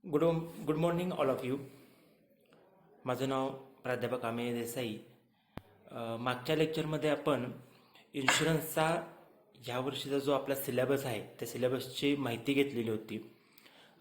Good good morning all of you. माझं नाव प्राध्यापक अमेय देसाई. मागच्या लेक्चरमध्ये आपण इन्शुरन्सचा ह्या वर्षीचा जो आपला सिलेबस आहे त्या सिलेबसची माहिती घेतलेली होती.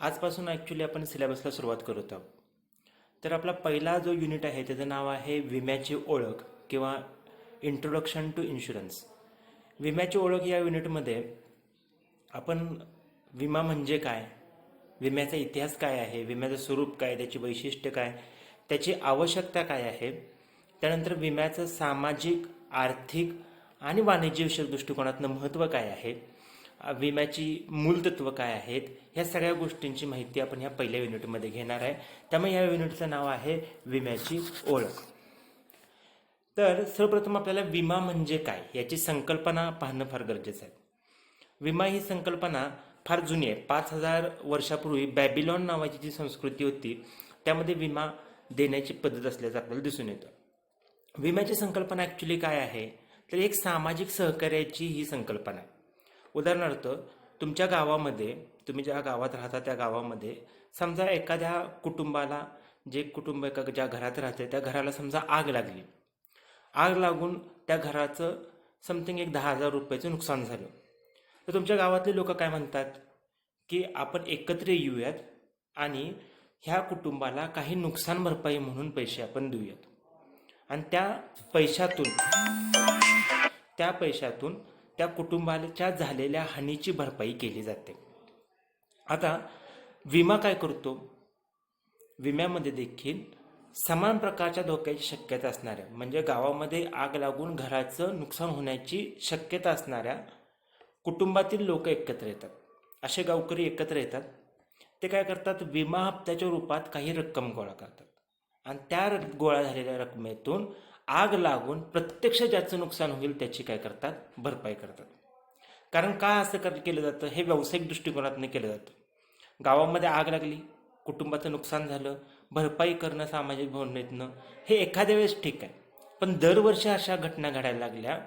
आजपासून ॲक्च्युली आपण सिलेबसला सुरुवात करत आहोत. तर आपला पहिला जो युनिट आहे त्याचं नाव आहे विम्याची ओळख किंवा इंट्रोडक्शन टू इन्शुरन्स. विम्याची ओळख या युनिटमध्ये आपण विमा म्हणजे काय, विम्याचा इतिहास काय आहे, विम्याचं स्वरूप काय, त्याची वैशिष्ट्य काय, त्याची आवश्यकता काय आहे, त्यानंतर विम्याचं सामाजिक, आर्थिक आणि वाणिज्यविषयक दृष्टिकोनातनं महत्त्व काय आहे, विम्याची मूलतत्व काय आहेत, ह्या सगळ्या गोष्टींची माहिती आपण ह्या पहिल्या युनिटमध्ये घेणार आहे. त्यामुळे या युनिटचं नाव आहे विम्याची ओळख. तर सर्वप्रथम आपल्याला विमा म्हणजे काय याची संकल्पना पाहणं फार गरजेचं आहे. विमा ही संकल्पना फार जुनी आहे. 5,000 वर्षापूर्वी बॅबिलॉन नावाची जी संस्कृती होती त्यामध्ये विमा देण्याची पद्धत असल्याचं आपल्याला दिसून येतं. विम्याची संकल्पना ॲक्च्युली काय आहे तर एक सामाजिक सहकार्याची ही संकल्पना आहे. उदाहरणार्थ तुमच्या गावामध्ये, तुम्ही ज्या गावात राहता त्या गावामध्ये समजा एखाद्या कुटुंबाला, जे कुटुंब एका ज्या घरात राहते त्या घराला समजा आग लागली. आग लागून त्या घराचं समथिंग एक 10,000 रुपयाचं नुकसान झालं. तर तुमच्या गावातले लोक काय म्हणतात की आपण एकत्र येऊयात आणि ह्या कुटुंबाला काही नुकसान भरपाई म्हणून पैसे आपण देऊयात आणि त्या पैशातून त्या कुटुंबाच्या झालेल्या हानीची भरपाई केली जाते. आता विमा काय करतो, विम्यामध्ये देखील समान प्रकारच्या धोक्याची शक्यता असणाऱ्या, म्हणजे गावामध्ये आग लागून घराचं नुकसान होण्याची शक्यता असणाऱ्या कुटुंबातील लोक एकत्र येतात. असे गावकरी एकत्र येतात. ते काय करतात, विमा हप्त्याच्या रूपात काही रक्कम गोळा करतात आणि त्या गोळा झालेल्या रकमेतून आग लागून प्रत्यक्ष ज्याचं नुकसान होईल त्याची काय करतात, भरपाई करतात. कारण का असं केलं जातं, हे व्यावसायिक दृष्टिकोनातून केलं जातं. गावामध्ये आग लागली, कुटुंबाचं नुकसान झालं, भरपाई करणं सामाजिक भावनेतनं हे एखाद्या वेळेस ठीक आहे, पण दरवर्षी अशा घटना घडायला लागल्या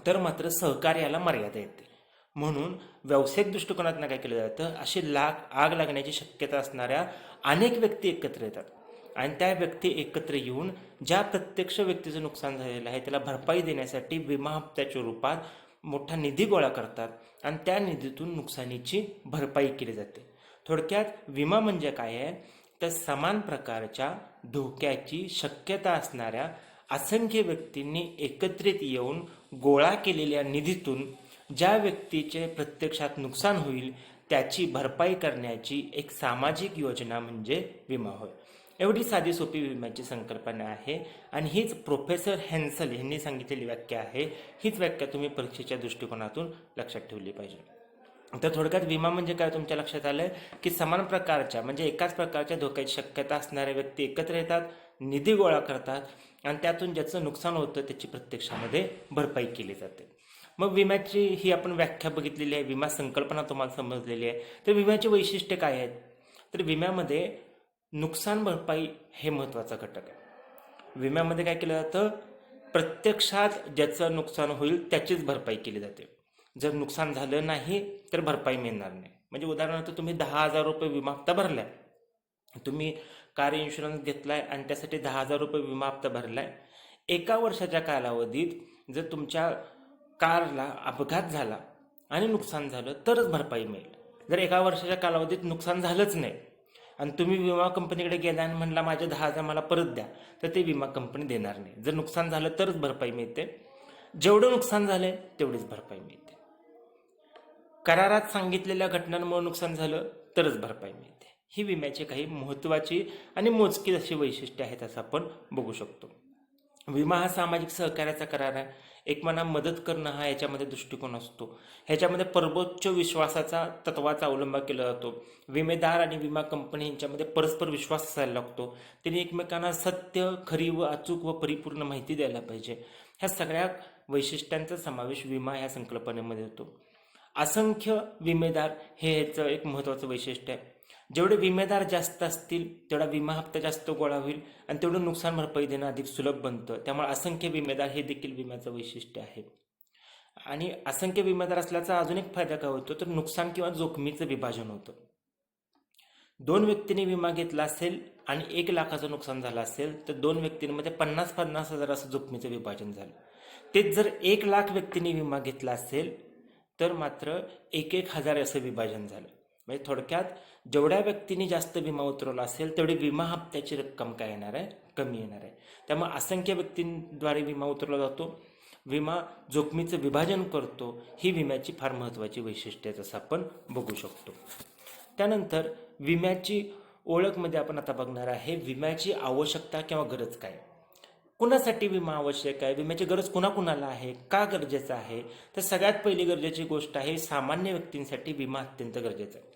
तर मात्र सहकार्याला मर्यादा येते. म्हणून व्यावसायिक दृष्टिकोनातून काय केलं जातं, अशी आग लागण्याची शक्यता असणाऱ्या अनेक व्यक्ती एकत्र येतात आणि त्या व्यक्ती एकत्र येऊन ज्या प्रत्यक्ष व्यक्तीचं नुकसान झालेलं आहे त्याला भरपाई देण्यासाठी विमा हप्त्याच्या रूपात मोठा निधी गोळा करतात आणि त्या निधीतून नुकसानीची भरपाई केली जाते. थोडक्यात विमा म्हणजे काय आहे तर समान प्रकारच्या धोक्याची शक्यता असणाऱ्या असंख्य व्यक्तींनी एकत्रित येऊन गोळा केलेल्या निधीतून ज्या व्यक्तीचे प्रत्यक्षात नुकसान होईल त्याची भरपाई करण्याची एक सामाजिक योजना म्हणजे विमा होय. एवढी साधी सोपी विम्याची संकल्पना आहे आणि हीच प्रोफेसर हेन्सल यांनी सांगितलेली व्याख्या आहे. हीच व्याख्या तुम्ही परीक्षेच्या दृष्टिकोनातून लक्षात ठेवली पाहिजे. तर थोडक्यात विमा म्हणजे काय तुमच्या लक्षात आलं की समान प्रकारच्या, म्हणजे एकाच प्रकारच्या धोक्याची शक्यता असणाऱ्या व्यक्ती एकत्र येतात, निधी गोळा करतात आणि त्यातून ज्याचं नुकसान होतं त्याची प्रत्यक्षामध्ये भरपाई केली जाते. मग विम्याची ही आपण व्याख्या बघितलेली आहे, विमा संकल्पना तुम्हाला समजलेली आहे. तर विम्याची वैशिष्ट्ये काय आहेत तर विम्यामध्ये नुकसान भरपाई हे महत्त्वाचा घटक आहे. विम्यामध्ये काय केलं जातं, प्रत्यक्षात ज्याचं नुकसान होईल त्याचीच भरपाई केली जाते. जर नुकसान झालं नाही तर भरपाई मिळणार नाही. म्हणजे उदाहरणार्थ तुम्ही 10,000 रुपये विमा हप्ता भरलाय, तुम्ही कार इन्शुरन्स घेतलाय आणि त्यासाठी 10,000 रुपये विमा हप्ता भरलाय. एका वर्षाच्या कालावधीत जर तुमच्या कारला अपघात झाला आणि नुकसान झालं तरच भरपाई मिळेल. जर एका वर्षाच्या कालावधीत नुकसान झालंच नाही आणि तुम्ही विमा कंपनीकडे गेला आणि म्हणला माझे 10,000 मला परत द्या, तर ते विमा कंपनी देणार नाही. जर नुकसान झालं तरच भरपाई मिळते. जेवढं नुकसान झालंय तेवढीच भरपाई मिळते. करारात सांगितलेल्या घटनांमुळे नुकसान झालं तरच भरपाई मिळते. ही विम्याची काही महत्त्वाची आणि मोजकी अशी वैशिष्ट्ये आहेत असं आपण बघू शकतो. विमा हा सामाजिक सहकार्याचा करार आहे. एकमेकांना मदत करणं हा याच्यामध्ये दृष्टिकोन असतो. ह्याच्यामध्ये सर्वोच्च विश्वासाचा तत्वाचा अवलंब केला जातो. विमेदार आणि विमा कंपनी यांच्यामध्ये परस्पर विश्वास असायला लागतो. त्यांनी एकमेकांना सत्य, खरी व अचूक व परिपूर्ण माहिती द्यायला पाहिजे. ह्या सगळ्या वैशिष्ट्यांचा समावेश विमा ह्या संकल्पनेमध्ये होतो. असंख्य विमेदार हे ह्याचं एक महत्त्वाचं वैशिष्ट्य आहे. जेवढे विमेदार जास्त असतील तेवढा विमा हप्ता जास्त गोळा होईल आणि तेवढं नुकसान भरपाई देणं अधिक सुलभ बनतं. त्यामुळे असंख्य विमेदार हे देखील विम्याचं वैशिष्ट्य आहे. आणि असंख्य विमेदार असल्याचा अजून एक फायदा काय होतो तर नुकसान किंवा जोखमीचं विभाजन होतं. 2 व्यक्तींनी विमा घेतला असेल आणि 1,00,000चं नुकसान झालं असेल तर 2 व्यक्तींमध्ये 50,000 असं जोखमीचं विभाजन झालं. तेच जर 1,00,000 व्यक्तींनी विमा घेतला असेल तर मात्र 1,000 असं विभाजन झालं. म्हणजे थोडक्यात जेवढ्या व्यक्तींनी जास्त विमा उतरवला असेल तेवढी विमा हप्त्याची रक्कम काय येणार आहे, कमी येणार आहे. त्यामुळे असंख्य व्यक्तींद्वारे विमा उतरवला जातो. विमा जोखमीचं विभाजन करतो. ही विम्याची फार महत्त्वाची वैशिष्ट्ये जसं आपण बघू शकतो. त्यानंतर विम्याची ओळखमध्ये आपण आता बघणार आहे विम्याची आवश्यकता किंवा गरज काय. कुणासाठी विमा आवश्यक आहे, विम्याची गरज कुणाकुणाला आहे, का गरजेचं आहे. तर सगळ्यात पहिली गरजेची गोष्ट आहे सामान्य व्यक्तींसाठी विमा अत्यंत गरजेचा आहे.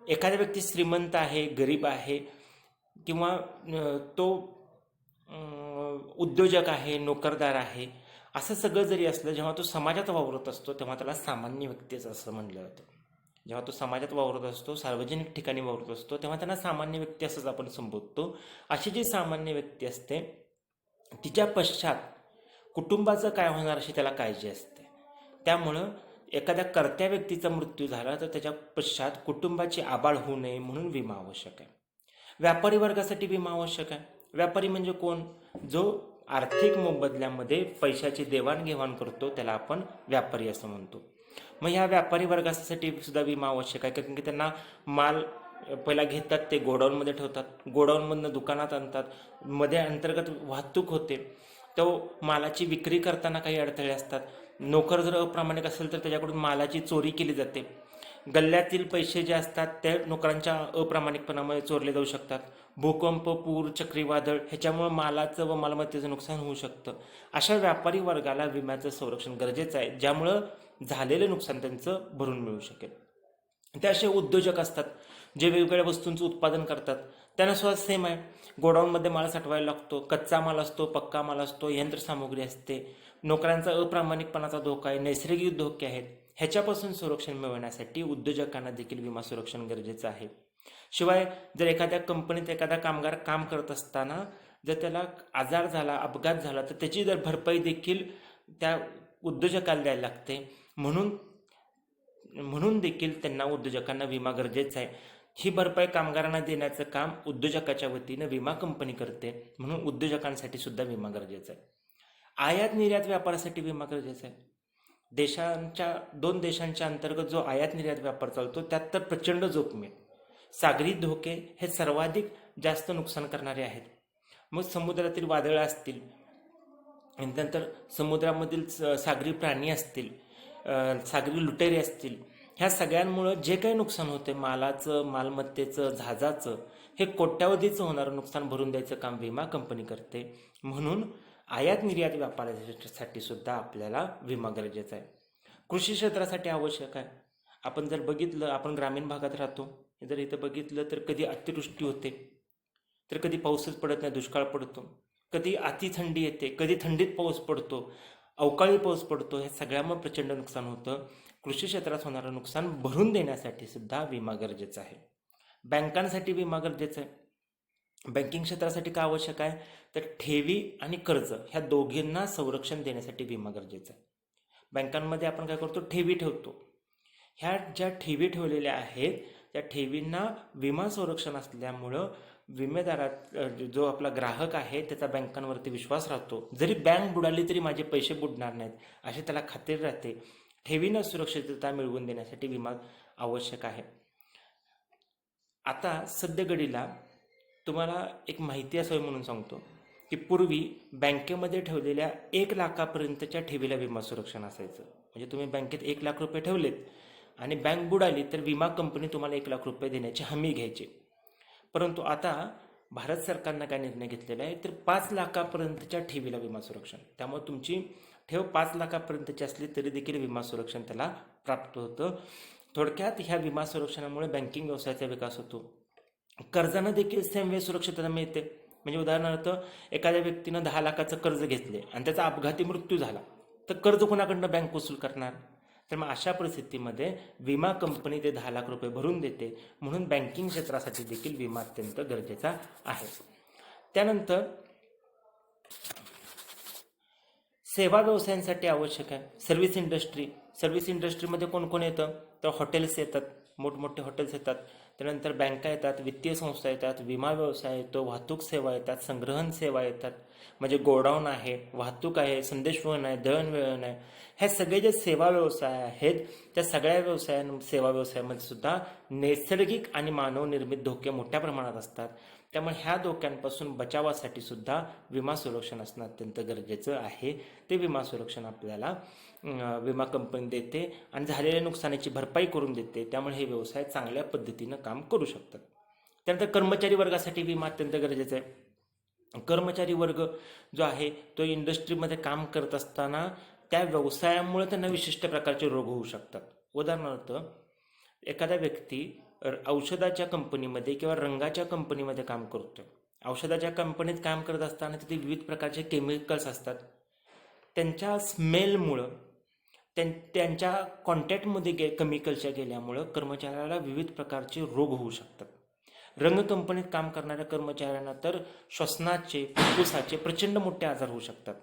एखादा व्यक्ती श्रीमंत आहे, गरीब आहे किंवा तो उद्योजक आहे, नोकरदार आहे, असं सगळं जरी असलं, जेव्हा तो समाजात वावरत असतो तेव्हा त्याला सामान्य व्यक्तीच असं म्हणलं जातं. जेव्हा तो समाजात वावरत असतो, सार्वजनिक ठिकाणी वावरत असतो, तेव्हा त्यांना सामान्य व्यक्ती असंच आपण संबोधतो. अशी जी सामान्य व्यक्ती असते तिच्या पश्चात कुटुंबाचं काय होणार अशी त्याला काळजी असते. त्यामुळं एखाद्या कर्त्या व्यक्तीचा मृत्यू झाला तर त्याच्या पश्चात कुटुंबाची आबाळ होऊ नये म्हणून विमा आवश्यक आहे. व्यापारी वर्गासाठी विमा आवश्यक आहे. व्यापारी म्हणजे कोण? जो आर्थिक मोबदल्यामध्ये पैशाची देवाणघेवाण करतो त्याला आपण व्यापारी असं म्हणतो. मग ह्या व्यापारी वर्गासाठी सुद्धा विमा आवश्यक आहे, कारण की त्यांना माल पहिला घेतात, ते गोडाऊनमध्ये ठेवतात, गोडाऊनमधनं दुकानात आणतात, मध्ये अंतर्गत वाहतूक होते, तो मालाची विक्री करताना काही अडथळे असतात. नोकर जर अप्रामाणिक असेल तर त्याच्याकडून मालाची चोरी केली जाते. गल्ल्यातील पैसे जे असतात ते नोकरांच्या अप्रामाणिकपणामुळे चोरले जाऊ शकतात. भूकंप, पूर, चक्रीवादळ ह्याच्यामुळे मालाचं व मालमत्तेचं नुकसान होऊ शकतं. अशा व्यापारी वर्गाला विम्याचं संरक्षण गरजेचं आहे, ज्यामुळं झालेलं नुकसान त्यांचं भरून मिळू शकेल. ते असे उद्योजक असतात जे वेगवेगळ्या वस्तूंचं उत्पादन करतात. त्यांना सुद्धा सेम आहे. गोडाऊनमध्ये माल साठवायला लागतो, कच्चा माल असतो, पक्का माल असतो, यंत्रसामुग्री असते. नोकरांचा अप्रामाणिकपणाचा धोका आहे, नैसर्गिक धोके आहेत. ह्याच्यापासून संरक्षण मिळवण्यासाठी उद्योजकांना देखील विमा संरक्षण गरजेचं आहे. शिवाय जर एखाद्या कंपनीत एखादा कामगार काम करत असताना जर त्याला आजार झाला, अपघात झाला तर त्याची जर भरपाई देखील त्या उद्योजकाला द्यायला लागते. म्हणून देखील त्यांना उद्योजकांना विमा गरजेचा आहे. ही भरपाई कामगारांना देण्याचं काम उद्योजकाच्या वतीनं विमा कंपनी करते, म्हणून उद्योजकांसाठी सुद्धा विमा गरजेचा आहे. आयात निर्यात व्यापारासाठी विमा गरजेचा आहे. दोन देशांच्या अंतर्गत जो आयात निर्यात व्यापार चालतो त्यात तर प्रचंड जोखीम आहे. सागरी धोके हे सर्वाधिक जास्त नुकसान करणारे आहेत. मग समुद्रातील वादळं असतील, नंतर समुद्रामधील सागरी प्राणी असतील, सागरी लुटेरे असतील, ह्या सगळ्यांमुळं जे काही नुकसान होते मालाचं, मालमत्तेचं, जहाजाचं, हे कोट्यावधीचं होणारं नुकसान भरून द्यायचं काम विमा कंपनी करते. म्हणून आयात निर्यात व्यापारासाठी सुद्धा आपल्याला विमा गरजेचा आहे. कृषी क्षेत्रासाठी आवश्यक आहे. आपण जर बघितलं, आपण ग्रामीण भागात राहतो, जर इथं बघितलं तर कधी अतिवृष्टी होते, तर कधी पाऊसच पडत नाही, दुष्काळ पडतो, कधी अति थंडी येते, कधी थंडीत पाऊस पडतो, अवकाळी पाऊस पडतो. हे सगळ्यामुळे प्रचंड नुकसान होतं. कृषी क्षेत्रात होणारं नुकसान भरून देण्यासाठी सुद्धा विमा गरजेचा आहे. बँकांसाठी विमा गरजेचा आहे. बँकिंग क्षेत्रासाठी काय आवश्यक आहे, तर ठेवी आणि कर्ज ह्या दोघींना संरक्षण देण्यासाठी विमा गरजेचा आहे. बँकांमध्ये आपण काय करतो, ठेवी ठेवतो. ह्या ज्या ठेवी ठेवलेल्या आहेत त्या ठेवींना विमा संरक्षण असल्यामुळं विमेदारात जो आपला ग्राहक आहे त्याचा बँकांवरती विश्वास राहतो. जरी बँक बुडाली तरी माझे पैसे बुडणार नाहीत अशी त्याला खात्री राहते. ठेवींना सुरक्षितता मिळवून देण्यासाठी विमा आवश्यक आहे. आता सध्या घडीला तुम्हाला एक माहिती असावी म्हणून सांगतो की पूर्वी बँकेमध्ये ठेवलेल्या 1,00,000पर्यंतच्या ठेवीला विमा संरक्षण असायचं. म्हणजे तुम्ही बँकेत 1,00,000 रुपये ठेवलेत आणि बँक बुडाली तर विमा कंपनी तुम्हाला 1,00,000 रुपये देण्याची हमी घ्यायची. परंतु आता भारत सरकारनं काय निर्णय घेतलेला आहे, तर 5,00,000पर्यंतच्या ठेवीला विमा संरक्षण. त्यामुळे तुमची ठेव 5,00,000पर्यंतची असली तरी देखील विमा संरक्षण त्याला प्राप्त होतं. थोडक्यात ह्या विमा संरक्षणामुळे बँकिंग व्यवसायाचा विकास होतो. कर्जानं देखील सेम वे सुरक्षितता मिळते. म्हणजे उदाहरणार्थ एखाद्या व्यक्तीनं 10,00,000चं कर्ज घेतले आणि त्याचा अपघाती मृत्यू झाला तर कर्ज कोणाकडनं बँक वसूल करणार. तर मग अशा परिस्थितीमध्ये विमा कंपनी ते 10,00,000 रुपये भरून देते. म्हणून बँकिंग क्षेत्रासाठी देखील विमा अत्यंत गरजेचा आहे. त्यानंतर सेवा व्यवसायांसाठी आवश्यक आहे. सर्व्हिस इंडस्ट्रीमध्ये कोण कोण येतं, तर हॉटेल्स येतात, मोठमोठे हॉटेल्स येतात, त्यानंतर बँका येतात, वित्तीय संस्था येतात, विमा व्यवसाय येतो, वाहतूक सेवा येतात, संग्रहण सेवा येतात, म्हणजे गोडाऊन आहे, वाहतूक आहे, संदेशवहन आहे, दळणवळण आहे. ह्या सगळे जे सेवा व्यवसाय आहेत त्या सगळ्या सेवा व्यवसायामध्ये सुद्धा नैसर्गिक आणि मानवनिर्मित धोके मोठ्या प्रमाणात असतात. त्यामुळे ह्या धोक्यांपासून बचावासाठी सुद्धा विमा संरक्षण असणं अत्यंत गरजेचं आहे. ते विमा संरक्षण आपल्याला विमा कंपनी देते आणि झालेल्या नुकसानीची भरपाई करून देते. त्यामुळे हे व्यवसाय चांगल्या पद्धतीनं काम करू शकतात. त्यानंतर कर्मचारी वर्गासाठी विमा अत्यंत गरजेचा आहे. कर्मचारी वर्ग जो आहे तो इंडस्ट्रीमध्ये काम करत असताना त्या व्यवसायामुळे त्यांना विशिष्ट प्रकारचे रोग होऊ शकतात. उदाहरणार्थ, एखादा व्यक्ती औषधाच्या कंपनीमध्ये किंवा रंगाच्या कंपनीमध्ये काम करतोय. औषधाच्या कंपनीत काम करत असताना तिथे विविध प्रकारचे केमिकल्स असतात. त्यांच्या स्मेलमुळं त्यांच्या कॉन्टॅक्टमध्ये केमिकलच्या गेल्यामुळं कर्मचाऱ्याला विविध प्रकारचे रोग होऊ शकतात. रंग कंपनीत काम करणाऱ्या कर्मचाऱ्यांना तर श्वसनाचे, फुफ्फुसाचे प्रचंड मोठे आजार होऊ शकतात.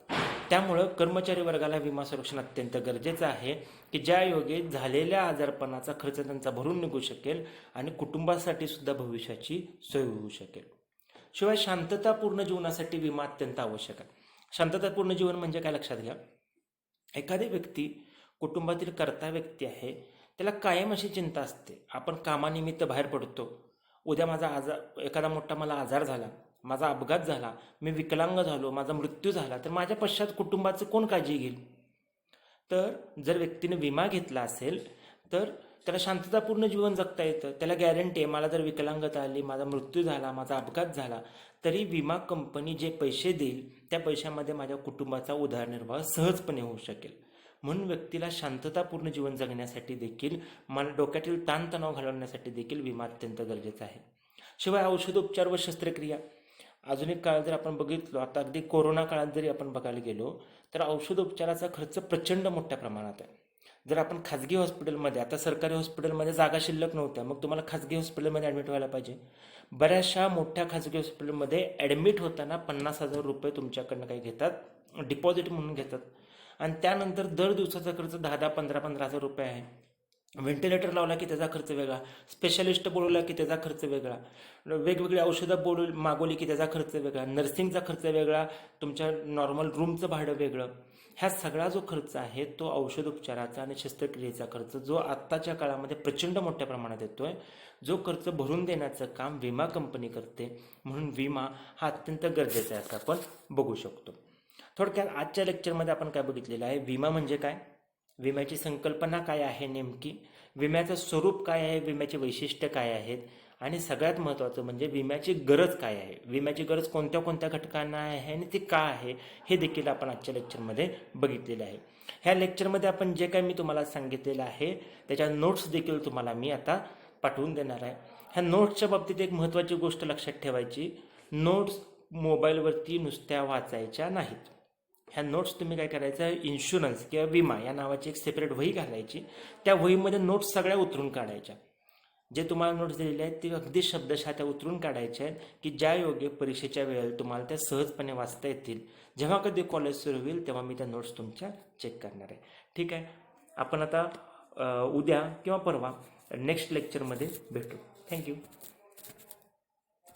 त्यामुळं कर्मचारी वर्गाला विमा संरक्षण अत्यंत गरजेचं आहे की ज्या योगे झालेल्या आजारपणाचा खर्च त्यांचा भरून निघू शकेल आणि कुटुंबासाठी सुद्धा भविष्याची सोय होऊ शकेल. शिवाय शांततापूर्ण जीवनासाठी विमा अत्यंत आवश्यक आहे. शांततापूर्ण जीवन म्हणजे काय लक्षात घ्या. एखादी व्यक्ती कुटुंबातील कर्ता व्यक्ती आहे, त्याला कायम अशी चिंता असते, आपण कामानिमित्त बाहेर पडतो, उद्या माझा एखादा मोठा मला आजार झाला, माझा अपघात झाला, मी विकलांग झालो, माझा मृत्यू झाला, तर माझ्या पश्चात कुटुंबाचं कोण काळजी घेईल. तर जर व्यक्तीने विमा घेतला असेल तर त्याला शांततापूर्ण जीवन जगता येतं. त्याला गॅरंटी आहे, मला जर विकलांगता आली, माझा मृत्यू झाला, माझा अपघात झाला, तरी विमा कंपनी जे पैसे देईल त्या पैशामध्ये माझ्या कुटुंबाचा उदरनिर्वाह सहजपणे होऊ शकेल. म्हणून व्यक्तीला शांततापूर्ण जीवन जगण्यासाठी देखील, मला डोक्यातील ताणतणाव घालवण्यासाठी देखील विमा अत्यंत गरजेचा आहे. शिवाय औषधोपचार व शस्त्रक्रिया, आधुनिक काळात जर आपण बघितलो, आता अगदी कोरोना काळात जरी आपण बघायला गेलो तर औषधोपचाराचा खर्च प्रचंड मोठ्या प्रमाणात आहे. जर आपण खाजगी हॉस्पिटलमध्ये, आता सरकारी हॉस्पिटलमध्ये जागा शिल्लक नव्हत्या, मग तुम्हाला खाजगी हॉस्पिटलमध्ये ॲडमिट व्हायला पाहिजे. बऱ्याचशा मोठ्या खाजगी हॉस्पिटलमध्ये ॲडमिट होताना 50,000 रुपये तुमच्याकडनं काही घेतात, डिपॉझिट म्हणून घेतात. आणि त्यानंतर दर दिवसाचा खर्च 10,000, 15,000 रुपये आहे. व्हेंटिलेटर लावला की त्याचा खर्च वेगळा, स्पेशालिस्ट बोलवला की त्याचा खर्च वेगळा, वेगवेगळी औषधं मागवली की त्याचा खर्च वेगळा, नर्सिंगचा खर्च वेगळा, तुमच्या नॉर्मल रूमचं भाडं वेगळं. ह्या सगळा जो खर्च आहे तो औषधोपचाराचा आणि शस्त्रक्रियेचा खर्च, जो आत्ताच्या काळामध्ये प्रचंड मोठ्या प्रमाणात येतोय, जो खर्च भरून देण्याचं काम विमा कंपनी करते. म्हणून विमा हा अत्यंत गरजेचा आहे असं आपण बघू शकतो. थोडक्यात आजच्या लेक्चरमध्ये आपण काय बघितलेलं आहे, विमा म्हणजे काय, विम्याची संकल्पना काय आहे नेमकी, विम्याचं स्वरूप काय आहे, विम्याची वैशिष्ट्य काय आहेत, आणि सगळ्यात महत्त्वाचं म्हणजे विम्याची गरज काय आहे, विम्याची गरज कोणत्या कोणत्या घटकांना आहे आणि ती का आहे, हे देखील आपण आजच्या लेक्चरमध्ये बघितलेलं आहे. ह्या लेक्चरमध्ये आपण जे काय मी तुम्हाला सांगितलेलं आहे त्याच्या नोट्स देखील तुम्हाला मी आता पाठवून देणार आहे. ह्या नोट्सच्या बाबतीत एक महत्त्वाची गोष्ट लक्षात ठेवायची, नोट्स मोबाईलवरती नुसत्या वाचायच्या नाहीत. ह्या नोट्स तुम्ही काय करायचं, इन्शुरन्स किंवा विमा या नावाची एक सेपरेट वही घालायची, त्या वहीमध्ये नोट्स सगळ्या उतरून काढायच्या. जे तुम्हाला नोट्स दिलेले आहेत ते अगदी शब्दशः त्या उतरून काढायच्या आहेत की ज्या योगे परीक्षेच्या वेळेला तुम्हाला त्या सहजपणे वाचता येतील. जेव्हा कधी कॉलेज सुरू होईल तेव्हा मी त्या नोट्स तुमच्या चेक करणार आहे. ठीक आहे, आपण आता उद्या किंवा परवा नेक्स्ट लेक्चरमध्ये भेटू. थँक्यू.